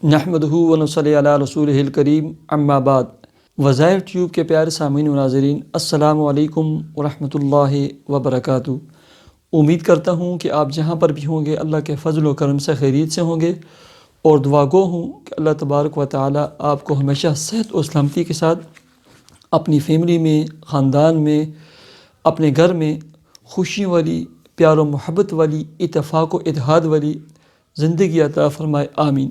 نحمدہ و نصلی علی رسولہ الکریم اما بعد۔ وظائف ٹیوب کے پیارے سامعین و ناظرین، السلام علیکم ورحمۃ اللہ وبرکاتہ۔ امید کرتا ہوں کہ آپ جہاں پر بھی ہوں گے اللہ کے فضل و کرم سے خیریت سے ہوں گے، اور دعا گو ہوں کہ اللہ تبارک و تعالی آپ کو ہمیشہ صحت و سلامتی کے ساتھ اپنی فیملی میں، خاندان میں، اپنے گھر میں خوشی والی، پیار و محبت والی، اتفاق و اتحاد والی زندگی عطا فرمائے، آمین۔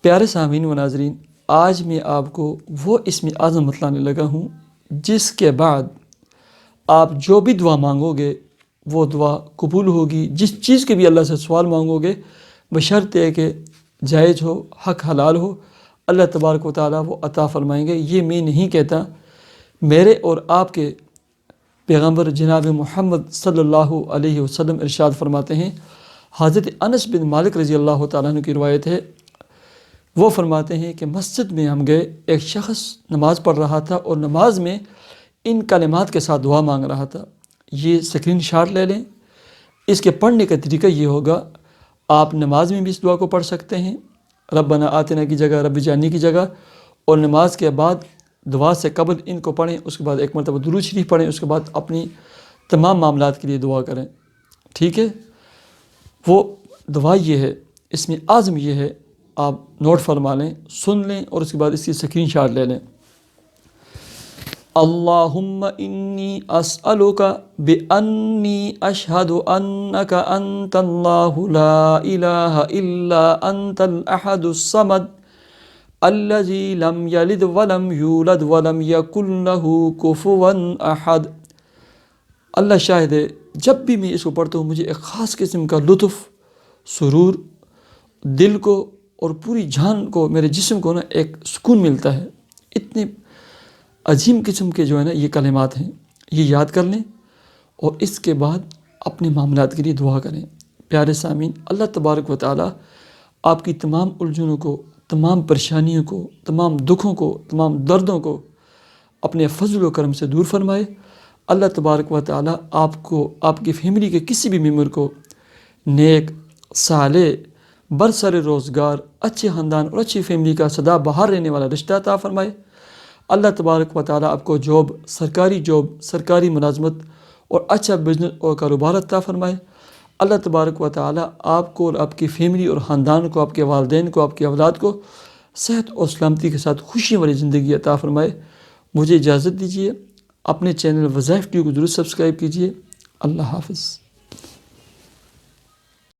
پیارے سامعین و ناظرین، آج میں آپ کو وہ اسم اعظم بتلانے لگا ہوں جس کے بعد آپ جو بھی دعا مانگو گے وہ دعا قبول ہوگی۔ جس چیز کے بھی اللہ سے سوال مانگو گے بشرط کہ جائز ہو، حق حلال ہو، اللہ تبارک و تعالیٰ وہ عطا فرمائیں گے۔ یہ میں نہیں کہتا، میرے اور آپ کے پیغمبر جناب محمد صلی اللہ علیہ وسلم ارشاد فرماتے ہیں۔ حضرت انس بن مالک رضی اللہ تعالیٰ عنہ کی روایت ہے، وہ فرماتے ہیں کہ مسجد میں ہم گئے، ایک شخص نماز پڑھ رہا تھا اور نماز میں ان کلمات کے ساتھ دعا مانگ رہا تھا۔ یہ اسکرین شاٹ لے لیں۔ اس کے پڑھنے کا طریقہ یہ ہوگا، آپ نماز میں بھی اس دعا کو پڑھ سکتے ہیں، ربنا آتنا کی جگہ رب جانی کی جگہ، اور نماز کے بعد دعا سے قبل ان کو پڑھیں، اس کے بعد ایک مرتبہ درود شریف پڑھیں، اس کے بعد اپنی تمام معاملات کے لیے دعا کریں، ٹھیک ہے۔ وہ دعا یہ ہے، اس میں اعظم یہ ہے، آپ نوٹ فرما لیں، سن لیں، اور اس کے بعد اس کی اسکرین شاٹ لے لیں۔ اللہم انی اسألک بانی اشہد انک انت اللہ لا الہ الا انت الاحد الصمد الذی لم یلد ولم یولد ولم یکن لہ کفوا احد۔ اللہ شاہد ہے، جب بھی میں اس کو پڑھتا ہوں مجھے ایک خاص قسم کا لطف، سرور، دل کو اور پوری جان کو، میرے جسم کو ایک سکون ملتا ہے۔ اتنے عظیم قسم کے جو ہے یہ کلمات ہیں، یہ یاد کر لیں اور اس کے بعد اپنے معاملات کے لیے دعا کریں۔ پیارے سامعین، اللہ تبارک و تعالی آپ کی تمام الجھنوں کو، تمام پریشانیوں کو، تمام دکھوں کو، تمام دردوں کو اپنے فضل و کرم سے دور فرمائے۔ اللہ تبارک و تعالی آپ کو، آپ کی فیملی کے کسی بھی ممبر کو نیک، صالح، برسر روزگار، اچھے خاندان اور اچھی فیملی کا سدا بہار رہنے والا رشتہ عطا فرمائے۔ اللہ تبارک و تعالی آپ کو جاب، سرکاری ملازمت اور اچھا بزنس اور کاروبار عطا فرمائے۔ اللہ تبارک و تعالی آپ کو اور آپ کی فیملی اور خاندان کو، آپ کے والدین کو، آپ کی اولاد کو صحت اور سلامتی کے ساتھ خوشی والی زندگی عطا فرمائے۔ مجھے اجازت دیجیے، اپنے چینل وظائف ٹیوب کو ضرور سبسکرائب کیجیے۔ اللہ حافظ۔